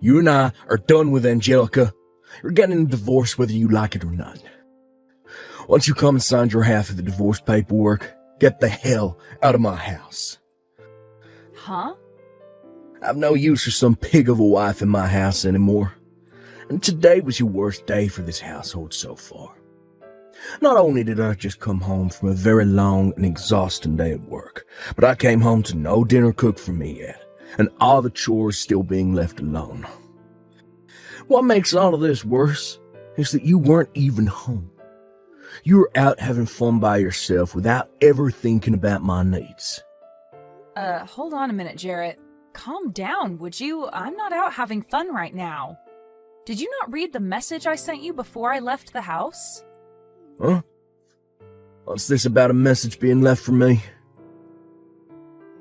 You and I are done with Angelica. You're getting a divorce whether you like it or not. Once you come and sign your half of the divorce paperwork, get the hell out of my house. Huh? I've no use for some pig of a wife in my house anymore. And today was your worst day for this household so far. Not only did I just come home from a very long and exhausting day at work, but I came home to no dinner cooked for me yet, and all the chores still being left alone. What makes all of this worse is that you weren't even home. You were out having fun by yourself without ever thinking about my needs. Hold on a minute, Jarrett. Calm down, would you? I'm not out having fun right now. Did you not read the message I sent you before I left the house? Huh? What's this about a message being left for me?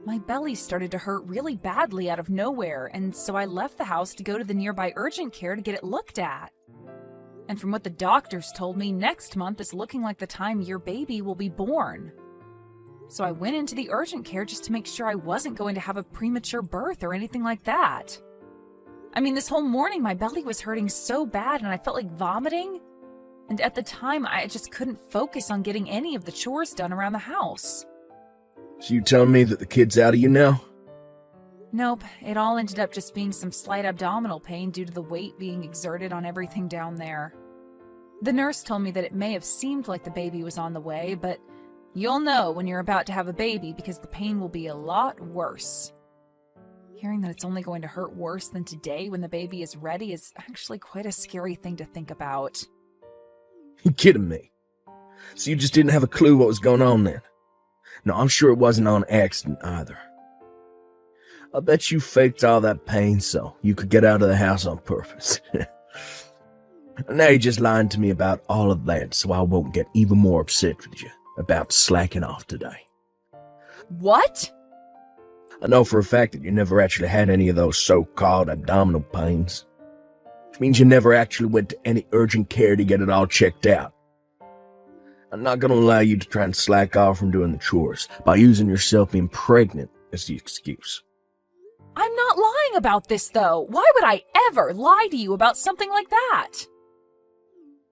My belly started to hurt really badly out of nowhere, and so I left the house to go to the nearby urgent care to get it looked at. And from what the doctors told me, next month is looking like the time your baby will be born. So I went into the urgent care just to make sure I wasn't going to have a premature birth or anything like that. I mean, this whole morning my belly was hurting so bad and I felt like vomiting. And at the time, I just couldn't focus on getting any of the chores done around the house. So you telling me that the kid's out of you now? Nope, it all ended up just being some slight abdominal pain due to the weight being exerted on everything down there. The nurse told me that it may have seemed like the baby was on the way, but you'll know when you're about to have a baby because the pain will be a lot worse. Hearing that it's only going to hurt worse than today when the baby is ready is actually quite a scary thing to think about. You kidding me? So you just didn't have a clue what was going on then? No, I'm sure it wasn't on accident either. I bet you faked all that pain so you could get out of the house on purpose. Now you're just lying to me about all of that so I won't get even more upset with you about slacking off today. What? I know for a fact that you never actually had any of those so-called abdominal pains. Which means you never actually went to any urgent care to get it all checked out. I'm not going to allow you to try and slack off from doing the chores by using yourself being pregnant as the excuse. I'm not lying about this, though. Why would I ever lie to you about something like that?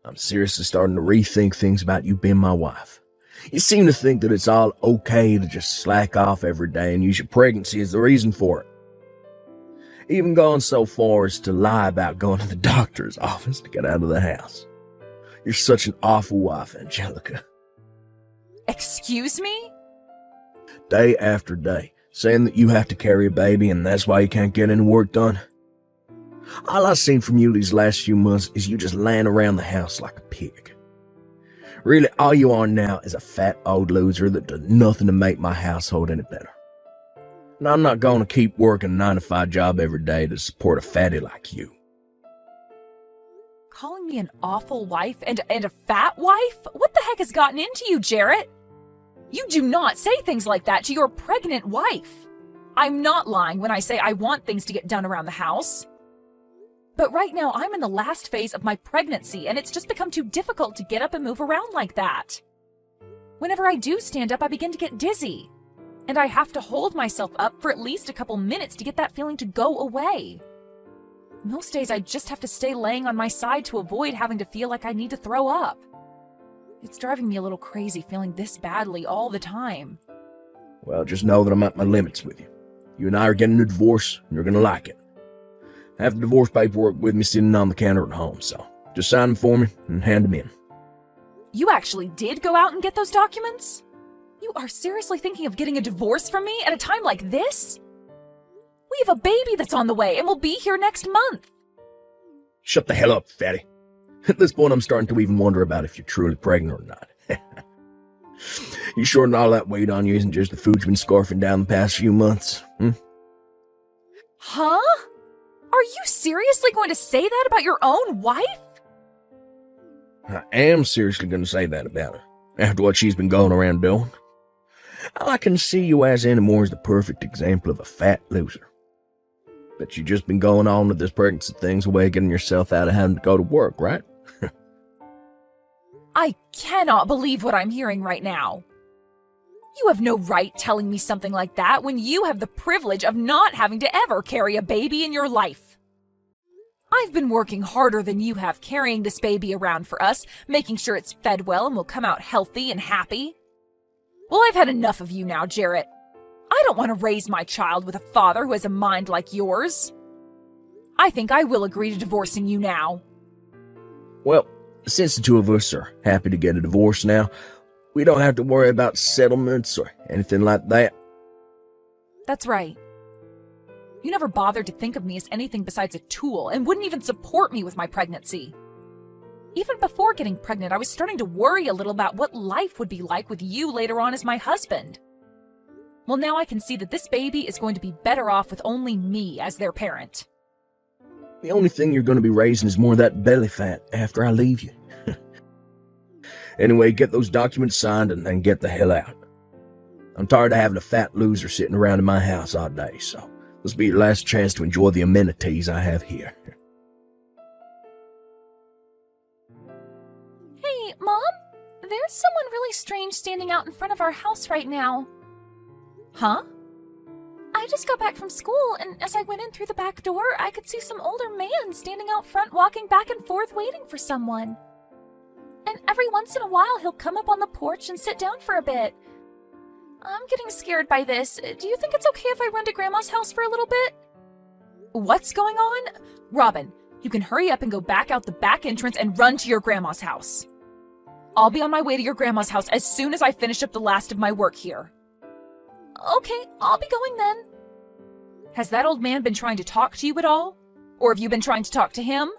I'm seriously starting to rethink things about you being my wife. You seem to think that it's all okay to just slack off every day and use your pregnancy as the reason for it. Even going so far as to lie about going to the doctor's office to get out of the house. You're such an awful wife, Angelica. Excuse me? Day after day, saying that you have to carry a baby and that's why you can't get any work done. All I've seen from you these last few months is you just laying around the house like a pig. Really, all you are now is a fat old loser that does nothing to make my household any better. And I'm not going to keep working a 9-to-5 job every day to support a fatty like you. Calling me an awful wife and a fat wife? What the heck has gotten into you, Jarrett? You do not say things like that to your pregnant wife. I'm not lying when I say I want things to get done around the house. But right now, I'm in the last phase of my pregnancy, and it's just become too difficult to get up and move around like that. Whenever I do stand up, I begin to get dizzy. And I have to hold myself up for at least a couple minutes to get that feeling to go away. Most days, I just have to stay laying on my side to avoid having to feel like I need to throw up. It's driving me a little crazy feeling this badly all the time. Well, just know that I'm at my limits with you. You and I are getting a divorce, and you're going to like it. I have the divorce paperwork with me sitting on the counter at home, so just sign them for me and hand them in. You actually did go out and get those documents? You are seriously thinking of getting a divorce from me at a time like this? We have a baby that's on the way and will be here next month. Shut the hell up, fatty. At this point, I'm starting to even wonder about if you're truly pregnant or not. You sure that all that weight on you isn't just the food you've been scarfing down the past few months? Huh? Are you seriously going to say that about your own wife? I am seriously going to say that about her, after what she's been going around doing. All I can see you as anymore is the perfect example of a fat loser. But you've just been going on with this pregnancy thing's way of getting yourself out of having to go to work, right? I cannot believe what I'm hearing right now. You have no right telling me something like that when you have the privilege of not having to ever carry a baby in your life. I've been working harder than you have carrying this baby around for us, making sure it's fed well and will come out healthy and happy. Well, I've had enough of you now, Jarrett. I don't want to raise my child with a father who has a mind like yours. I think I will agree to divorcing you now. Well, since the two of us are happy to get a divorce now, we don't have to worry about settlements or anything like that. That's right. You never bothered to think of me as anything besides a tool and wouldn't even support me with my pregnancy. Even before getting pregnant, I was starting to worry a little about what life would be like with you later on as my husband. Well, now I can see that this baby is going to be better off with only me as their parent. The only thing you're going to be raising is more of that belly fat after I leave you. Anyway, get those documents signed and then get the hell out. I'm tired of having a fat loser sitting around in my house all day, so this will be your last chance to enjoy the amenities I have here. Hey, Mom, there's someone really strange standing out in front of our house right now. Huh? I just got back from school, and as I went in through the back door, I could see some older man standing out front walking back and forth waiting for someone. And every once in a while, he'll come up on the porch and sit down for a bit. I'm getting scared by this. Do you think it's okay if I run to Grandma's house for a little bit? What's going on? Robin, you can hurry up and go back out the back entrance and run to your Grandma's house. I'll be on my way to your Grandma's house as soon as I finish up the last of my work here. Okay, I'll be going then. Has that old man been trying to talk to you at all? Or have you been trying to talk to him?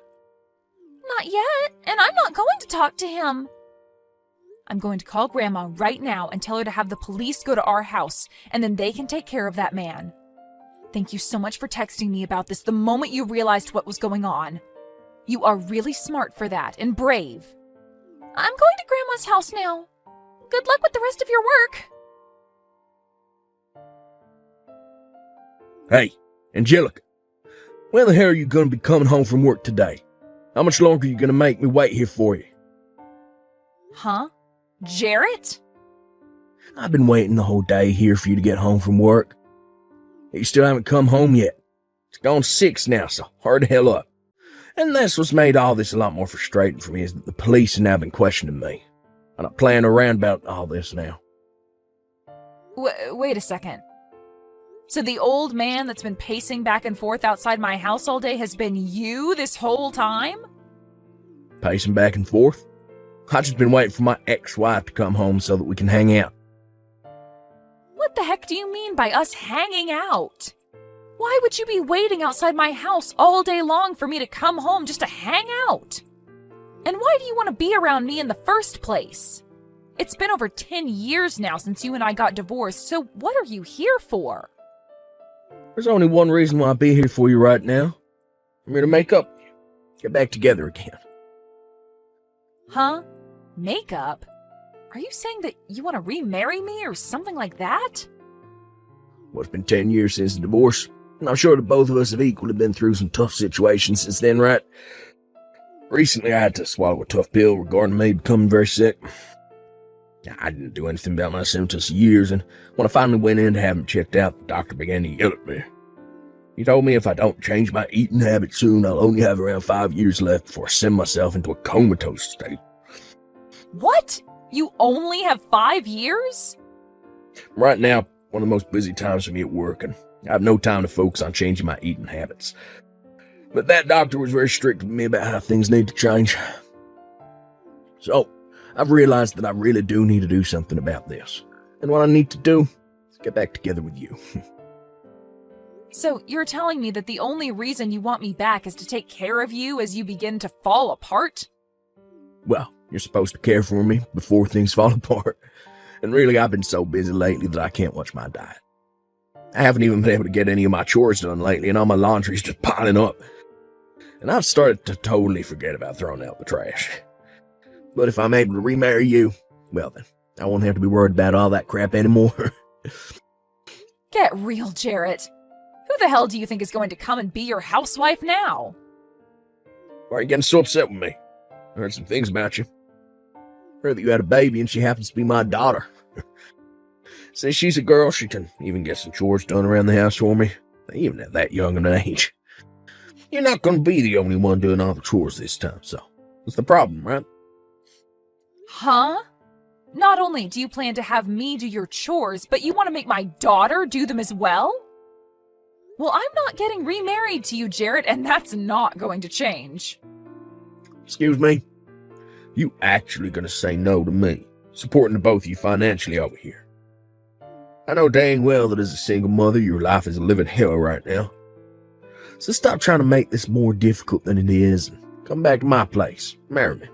Not yet, and I'm not going to talk to him. I'm going to call Grandma right now and tell her to have the police go to our house, and then they can take care of that man. Thank you so much for texting me about this the moment you realized what was going on. You are really smart for that, and brave. I'm going to Grandma's house now. Good luck with the rest of your work. Hey, Angelica, when the hell are you going to be coming home from work today? How much longer are you going to make me wait here for you? Huh? Jarrett? I've been waiting the whole day here for you to get home from work. You still haven't come home yet. It's gone 6 now, so hurry the hell up. And that's what's made all this a lot more frustrating for me is that the police have now been questioning me. I'm not playing around about all this now. Wait a second. So the old man that's been pacing back and forth outside my house all day has been you this whole time? Pacing back and forth? I've just been waiting for my ex-wife to come home so that we can hang out. What the heck do you mean by us hanging out? Why would you be waiting outside my house all day long for me to come home just to hang out? And why do you want to be around me in the first place? It's been over 10 years now since you and I got divorced, so what are you here for? There's only one reason why I'll be here for you right now. I'm here to make up, get back together again. Huh? Makeup? Are you saying that you want to remarry me or something like that? Well, it's been 10 years since the divorce, and I'm sure that both of us have equally been through some tough situations since then, right? Recently, I had to swallow a tough pill regarding me becoming very sick. I didn't do anything about my symptoms for years, and when I finally went in to have him checked out, the doctor began to yell at me. He told me if I don't change my eating habits soon, I'll only have around 5 years left before I send myself into a comatose state. What? You only have 5 years? Right now, one of the most busy times for me at work, and I have no time to focus on changing my eating habits. But that doctor was very strict with me about how things need to change. So, I've realized that I really do need to do something about this. And what I need to do is get back together with you. So you're telling me that the only reason you want me back is to take care of you as you begin to fall apart? Well, you're supposed to care for me before things fall apart. And really, I've been so busy lately that I can't watch my diet. I haven't even been able to get any of my chores done lately, and all my laundry's just piling up. And I've started to totally forget about throwing out the trash. But if I'm able to remarry you, well then, I won't have to be worried about all that crap anymore. Get real, Jarrett. Who the hell do you think is going to come and be your housewife now? Why are you getting so upset with me? I heard some things about you. Heard that you had a baby and she happens to be my daughter. Since she's a girl, she can even get some chores done around the house for me, even at that young an age. You're not going to be the only one doing all the chores this time, so what's the problem, right? Huh? Not only do you plan to have me do your chores, but you want to make my daughter do them as well? Well, I'm not getting remarried to you, Jarrett, and that's not going to change. Excuse me? You actually going to say no to me, supporting the both of you financially over here? I know dang well that as a single mother, your life is a living hell right now. So stop trying to make this more difficult than it is and come back to my place. Marry me.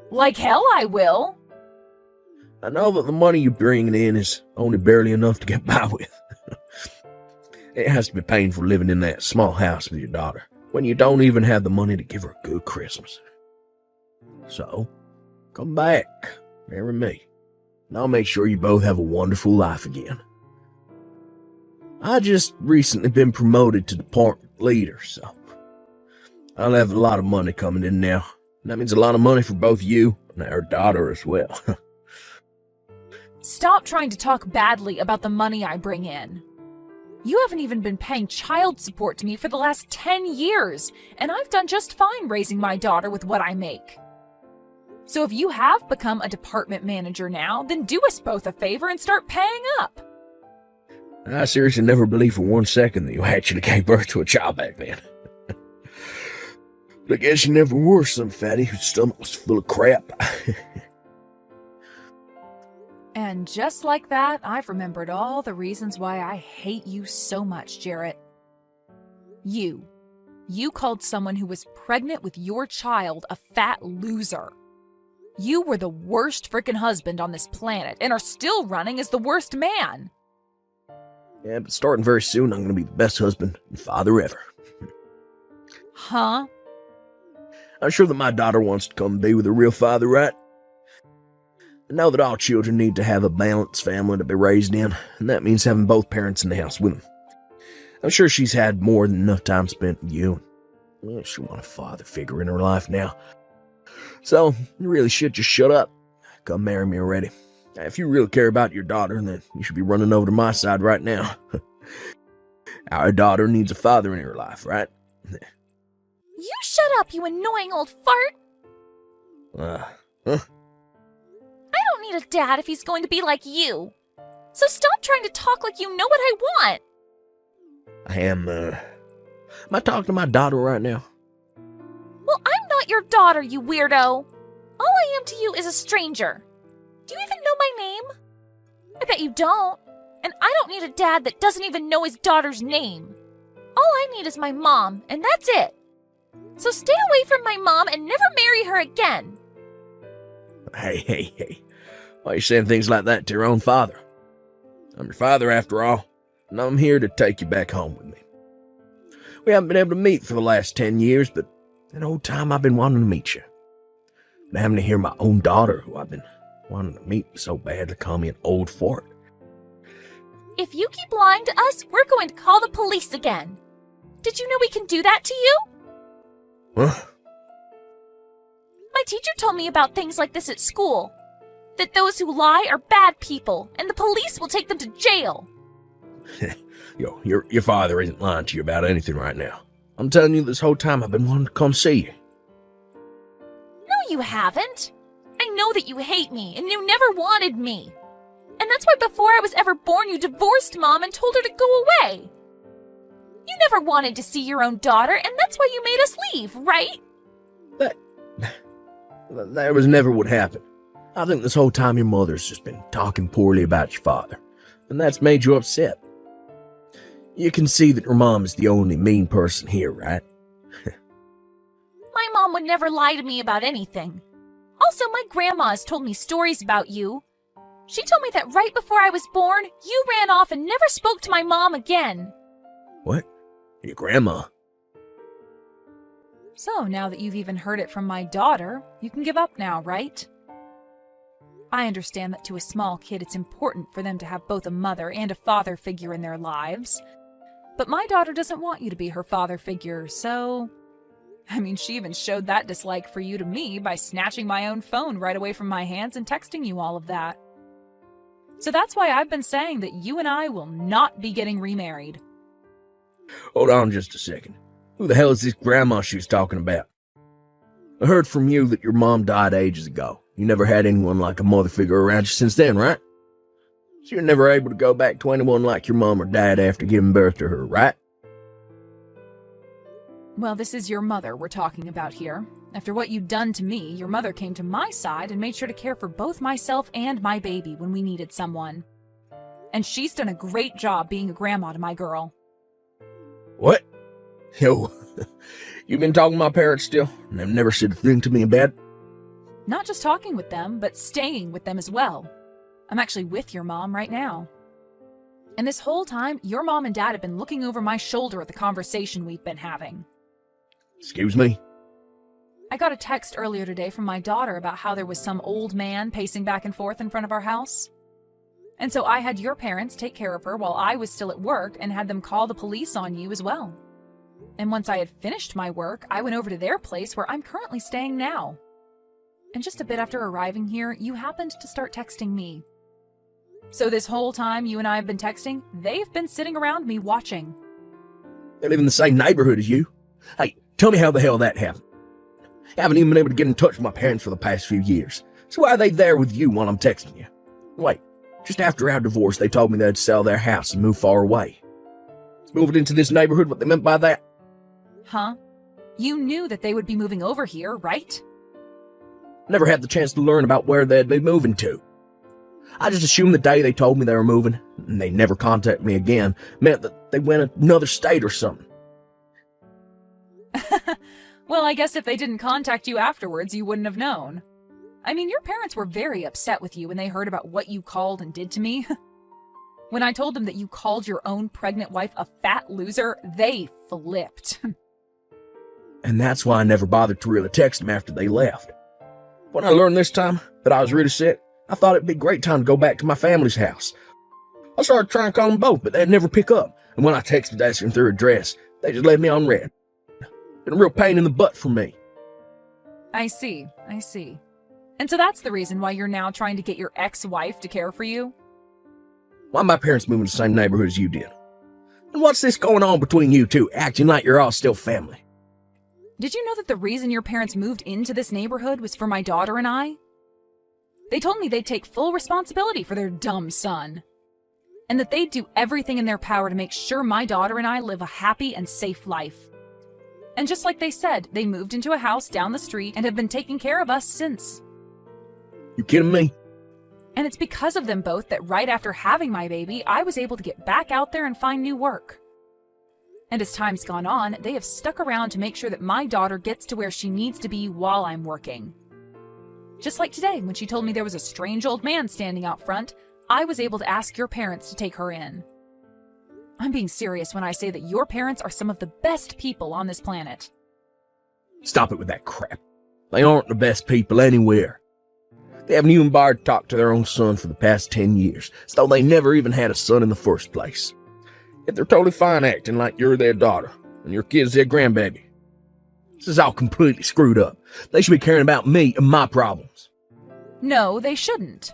Like hell I will. I know that the money you're bringing in is only barely enough to get by with. It has to be painful living in that small house with your daughter when you don't even have the money to give her a good Christmas. So, come back, marry me, and I'll make sure you both have a wonderful life again. I just recently been promoted to department leader, so I'll have a lot of money coming in now. And that means a lot of money for both you and our daughter as well. Stop trying to talk badly about the money I bring in. You haven't even been paying child support to me for the last 10 years, and I've done just fine raising my daughter with what I make. So if you have become a department manager now, then do us both a favor and start paying up. I seriously never believed for 1 second that you actually gave birth to a child back then. But I guess you never were some fatty whose stomach was full of crap. And just like that, I've remembered all the reasons why I hate you so much, Jarrett. You called someone who was pregnant with your child a fat loser. You were the worst frickin' husband on this planet and are still running as the worst man. Yeah, but starting very soon, I'm going to be the best husband and father ever. Huh? I'm sure that my daughter wants to come be with her real father, right? I know that all children need to have a balanced family to be raised in, and that means having both parents in the house with them. I'm sure she's had more than enough time spent with you. Well, she wants a father figure in her life now. So, you really should just shut up. Come marry me already. If you really care about your daughter, then you should be running over to my side right now. Our daughter needs a father in her life, right? You shut up, you annoying old fart! Huh? I don't need a dad if he's going to be like you. So stop trying to talk like you know what I want. Am I talking to my daughter right now? Well, I'm not your daughter, you weirdo. All I am to you is a stranger. Do you even know my name? I bet you don't. And I don't need a dad that doesn't even know his daughter's name. All I need is my mom, and that's it. So stay away from my mom and never marry her again. Hey. Why are you saying things like that to your own father? I'm your father after all, and I'm here to take you back home with me. We haven't been able to meet for the last 10 years, but that whole time I've been wanting to meet you. And having to hear my own daughter, who I've been wanting to meet so badly, call me an old fart. If you keep lying to us, we're going to call the police again. Did you know we can do that to you? Huh? My teacher told me about things like this at school. That those who lie are bad people, and the police will take them to jail. Your father isn't lying to you about anything right now. I'm telling you this whole time I've been wanting to come see you. No, you haven't. I know that you hate me, and you never wanted me. And that's why before I was ever born, you divorced Mom and told her to go away. You never wanted to see your own daughter, and that's why you made us leave, right? That was never what happened. I think this whole time your mother's just been talking poorly about your father, and that's made you upset. You can see that your mom is the only mean person here, right? My mom would never lie to me about anything. Also, my grandma has told me stories about you. She told me that right before I was born, you ran off and never spoke to my mom again. What? Your grandma? So, now that you've even heard it from my daughter, you can give up now, right? I understand that to a small kid it's important for them to have both a mother and a father figure in their lives. But my daughter doesn't want you to be her father figure, so... I mean, she even showed that dislike for you to me by snatching my own phone right away from my hands and texting you all of that. So that's why I've been saying that you and I will not be getting remarried. Hold on just a second. Who the hell is this grandma she was talking about? I heard from you that your mom died ages ago. You never had anyone like a mother figure around you since then, right? So you're never able to go back to anyone like your mom or dad after giving birth to her, right? Well, this is your mother we're talking about here. After what you'd done to me, your mother came to my side and made sure to care for both myself and my baby when we needed someone. And she's done a great job being a grandma to my girl. What? Yo, you been talking to my parents still? And they've never said a thing to me about it? Not just talking with them, but staying with them as well. I'm actually with your mom right now. And this whole time, your mom and dad have been looking over my shoulder at the conversation we've been having. Excuse me? I got a text earlier today from my daughter about how there was some old man pacing back and forth in front of our house. And so I had your parents take care of her while I was still at work and had them call the police on you as well. And once I had finished my work, I went over to their place where I'm currently staying now. And just a bit after arriving here, you happened to start texting me. So this whole time you and I have been texting, they've been sitting around me watching. They live in the same neighborhood as you. Hey, tell me how the hell that happened. I haven't even been able to get in touch with my parents for the past few years. So why are they there with you while I'm texting you? Wait, just after our divorce, they told me they'd sell their house and move far away. Is moving into this neighborhood what they meant by that? Huh? You knew that they would be moving over here, right? Never had the chance to learn about where they'd be moving to. I just assumed the day they told me they were moving, and they never contacted me again, meant that they went another state or something. Well, I guess if they didn't contact you afterwards, you wouldn't have known. I mean, your parents were very upset with you when they heard about what you called and did to me. When I told them that you called your own pregnant wife a fat loser, they flipped. And that's why I never bothered to really text them after they left. When I learned this time that I was really sick, I thought it'd be a great time to go back to my family's house. I started trying to call them both, but they'd never pick up. And when I texted asking their address, they just left me on red. Been a real pain in the butt for me. I see. And so that's the reason why you're now trying to get your ex-wife to care for you? Why my parents moving to the same neighborhood as you did? And what's this going on between you two, acting like you're all still family? Did you know that the reason your parents moved into this neighborhood was for my daughter and I? They told me they'd take full responsibility for their dumb son. And that they'd do everything in their power to make sure my daughter and I live a happy and safe life. And just like they said, they moved into a house down the street and have been taking care of us since. You kidding me? And it's because of them both that right after having my baby, I was able to get back out there and find new work. And as time's gone on, they have stuck around to make sure that my daughter gets to where she needs to be while I'm working. Just like today, when she told me there was a strange old man standing out front, I was able to ask your parents to take her in. I'm being serious when I say that your parents are some of the best people on this planet. Stop it with that crap. They aren't the best people anywhere. They haven't even bothered to talk to their own son for the past 10 years, so they never even had a son in the first place. Yet they're totally fine acting like you're their daughter, and your kid's their grandbaby. This is all completely screwed up. They should be caring about me and my problems. No, they shouldn't.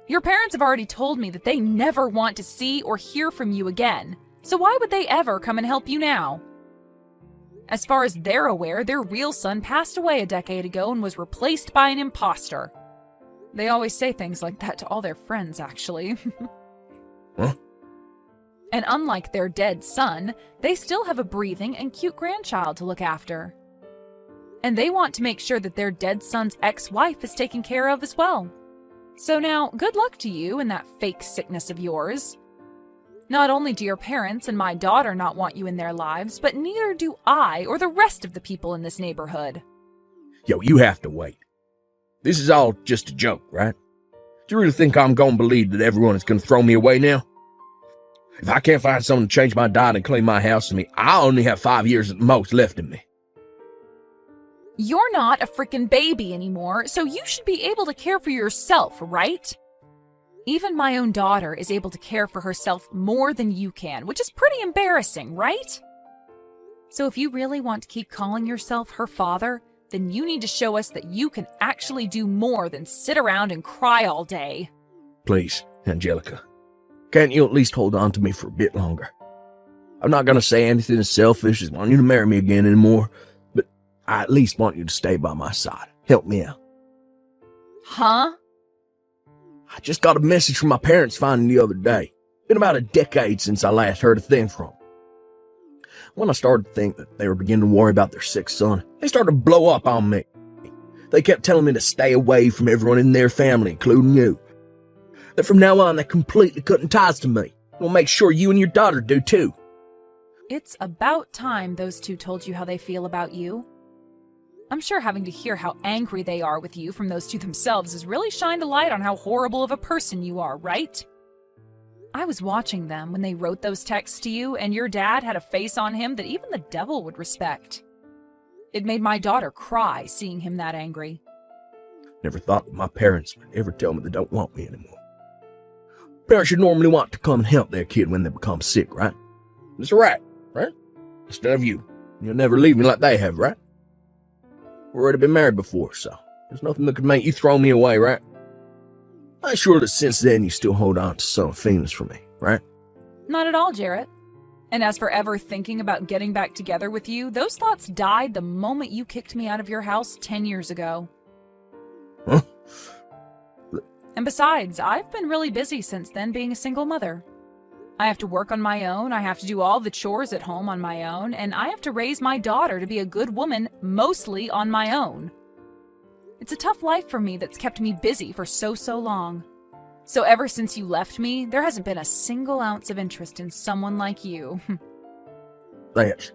Your parents have already told me that they never want to see or hear from you again, so why would they ever come and help you now? As far as they're aware, their real son passed away a decade ago and was replaced by an imposter. They always say things like that to all their friends, actually. Huh? And unlike their dead son, they still have a breathing and cute grandchild to look after. And they want to make sure that their dead son's ex-wife is taken care of as well. So now, good luck to you and that fake sickness of yours. Not only do your parents and my daughter not want you in their lives, but neither do I or the rest of the people in this neighborhood. Yo, you have to wait. This is all just a joke, right? Do you really think I'm gonna believe that everyone is gonna throw me away now? If I can't find someone to change my diet and clean my house to me, I only have 5 years at the most left in me. You're not a freaking baby anymore, so you should be able to care for yourself, right? Even my own daughter is able to care for herself more than you can, which is pretty embarrassing, right? So if you really want to keep calling yourself her father, then you need to show us that you can actually do more than sit around and cry all day. Please, Angelica, can't you at least hold on to me for a bit longer? I'm not gonna say anything as selfish as wanting you to marry me again anymore, but I at least want you to stay by my side. Help me out. Huh? I just got a message from my parents finding the other day. Been about a decade since I last heard a thing from them. When I started to think that they were beginning to worry about their sick son, they started to blow up on me. They kept telling me to stay away from everyone in their family, including you. That from now on, they completely cutting ties to me. We'll make sure you and your daughter do too. It's about time those two told you how they feel about you. I'm sure having to hear how angry they are with you from those two themselves has really shined a light on how horrible of a person you are, right? I was watching them when they wrote those texts to you, and your dad had a face on him that even the devil would respect. It made my daughter cry seeing him that angry. Never thought that my parents would ever tell me they don't want me anymore. Parents should normally want to come and help their kid when they become sick, right? It's right? Instead of you. You'll never leave me like they have, right? We've already been married before, so there's nothing that could make you throw me away, right? I'm sure that since then you still hold on to some feelings for me, right? Not at all, Jarrett. And as for ever thinking about getting back together with you, those thoughts died the moment you kicked me out of your house 10 years ago. Huh? And besides, I've been really busy since then being a single mother. I have to work on my own, I have to do all the chores at home on my own, and I have to raise my daughter to be a good woman mostly on my own. It's a tough life for me that's kept me busy for so long. So ever since you left me, there hasn't been a single ounce of interest in someone like you. That's...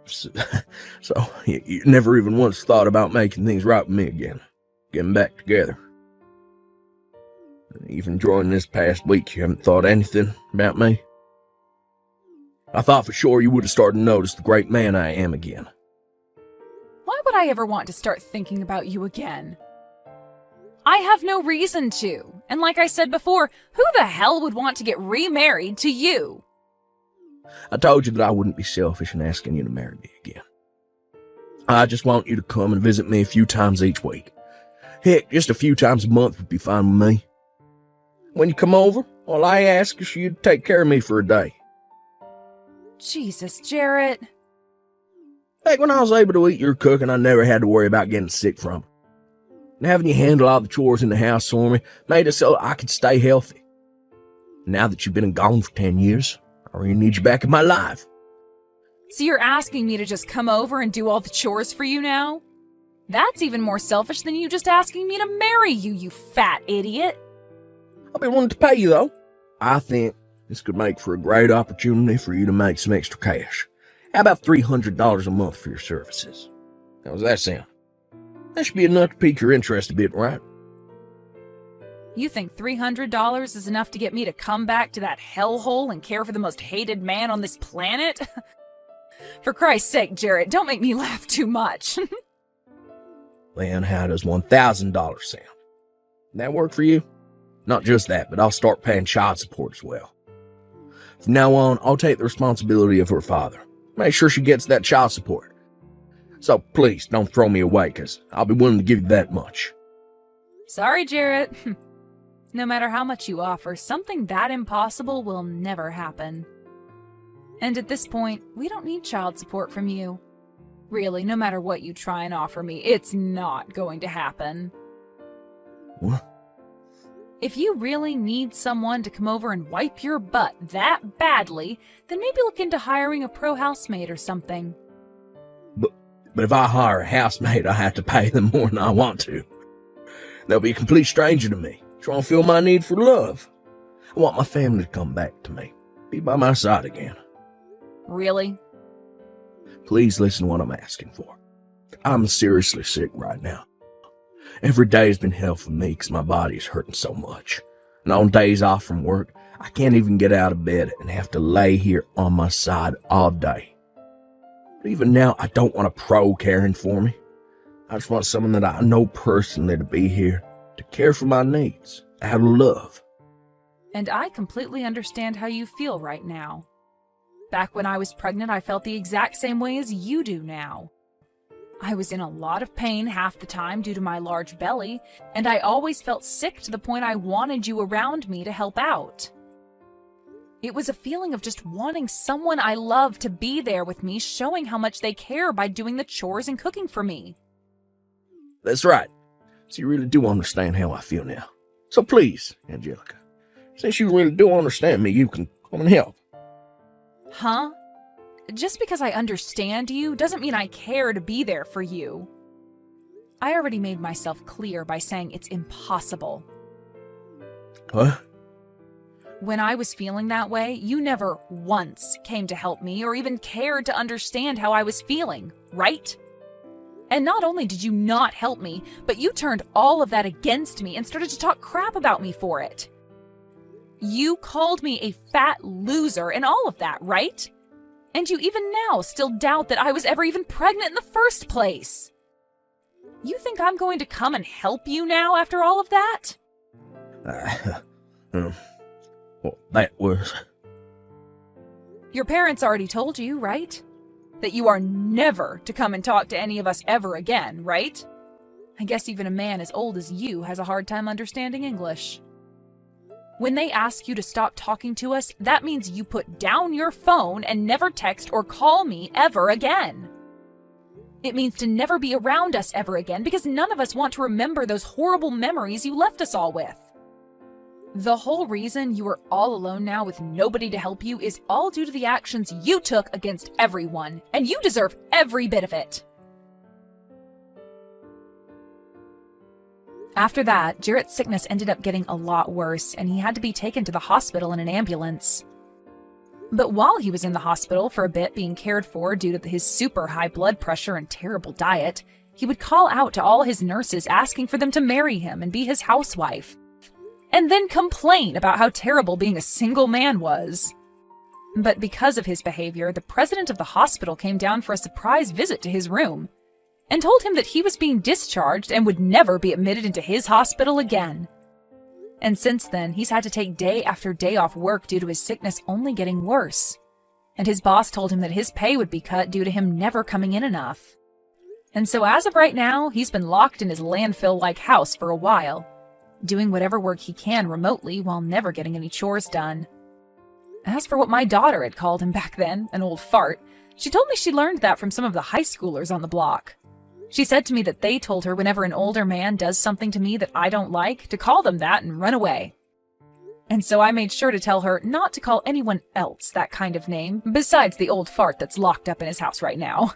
So, you never even once thought about making things right with me again. Getting back together. Even during this past week, you haven't thought anything about me? I thought for sure you would have started to notice the great man I am again. Why would I ever want to start thinking about you again? I have no reason to. And like I said before, who the hell would want to get remarried to you? I told you that I wouldn't be selfish in asking you to marry me again. I just want you to come and visit me a few times each week. Heck, just a few times a month would be fine with me. When you come over, all I ask is for you to take care of me for a day. Jesus, Jarrett. Back when I was able to eat your cooking, I never had to worry about getting sick from it. And having you handle all the chores in the house for me made it so I could stay healthy. Now that you've been gone for 10 years, I really need you back in my life. So you're asking me to just come over and do all the chores for you now? That's even more selfish than you just asking me to marry you, you fat idiot. I've been wanting to pay you, though. I think this could make for a great opportunity for you to make some extra cash. How about $300 a month for your services? How does that sound? That should be enough to pique your interest a bit, right? You think $300 is enough to get me to come back to that hellhole and care for the most hated man on this planet? For Christ's sake, Jarrett, don't make me laugh too much. Then how does $1,000 sound? That work for you? Not just that, but I'll start paying child support as well. From now on, I'll take the responsibility of her father. Make sure she gets that child support. So please, don't throw me away, because I'll be willing to give you that much. Sorry, Jarrett. No matter how much you offer, something that impossible will never happen. And at this point, we don't need child support from you. Really, no matter what you try and offer me, it's not going to happen. What? If you really need someone to come over and wipe your butt that badly, then maybe look into hiring a pro housemaid or something. But if I hire a housemaid, I have to pay them more than I want to. They'll be a complete stranger to me, trying to fill my need for love. I want my family to come back to me, be by my side again. Really? Please listen to what I'm asking for. I'm seriously sick right now. Every day has been hell for me because my body is hurting so much. And on days off from work, I can't even get out of bed and have to lay here on my side all day. But even now, I don't want a pro caring for me. I just want someone that I know personally to be here to care for my needs out of love. And I completely understand how you feel right now. Back when I was pregnant, I felt the exact same way as you do now. I was in a lot of pain half the time due to my large belly, and I always felt sick to the point I wanted you around me to help out. It was a feeling of just wanting someone I love to be there with me, showing how much they care by doing the chores and cooking for me. That's right. So you really do understand how I feel now. So please, Angelica, since you really do understand me, you can come and help. Huh? Just because I understand you doesn't mean I care to be there for you. I already made myself clear by saying it's impossible. What? When I was feeling that way, you never once came to help me or even cared to understand how I was feeling, right? And not only did you not help me, but you turned all of that against me and started to talk crap about me for it. You called me a fat loser and all of that, right? And you even now still doubt that I was ever even pregnant in the first place. You think I'm going to come and help you now after all of that? Well, that was... Your parents already told you, right? That you are never to come and talk to any of us ever again, right? I guess even a man as old as you has a hard time understanding English. When they ask you to stop talking to us, that means you put down your phone and never text or call me ever again. It means to never be around us ever again because none of us want to remember those horrible memories you left us all with. The whole reason you are all alone now with nobody to help you is all due to the actions you took against everyone, and you deserve every bit of it. After that, Jarrett's sickness ended up getting a lot worse, and he had to be taken to the hospital in an ambulance. But while he was in the hospital for a bit being cared for due to his super high blood pressure and terrible diet, he would call out to all his nurses asking for them to marry him and be his housewife, and then complain about how terrible being a single man was. But because of his behavior, the president of the hospital came down for a surprise visit to his room and told him that he was being discharged and would never be admitted into his hospital again. And since then, he's had to take day after day off work due to his sickness only getting worse. And his boss told him that his pay would be cut due to him never coming in enough. And so as of right now, he's been locked in his landfill-like house for a while, doing whatever work he can remotely while never getting any chores done. As for what my daughter had called him back then, an old fart, she told me she learned that from some of the high schoolers on the block. She said to me that they told her whenever an older man does something to me that I don't like, to call them that and run away. And so I made sure to tell her not to call anyone else that kind of name, besides the old fart that's locked up in his house right now.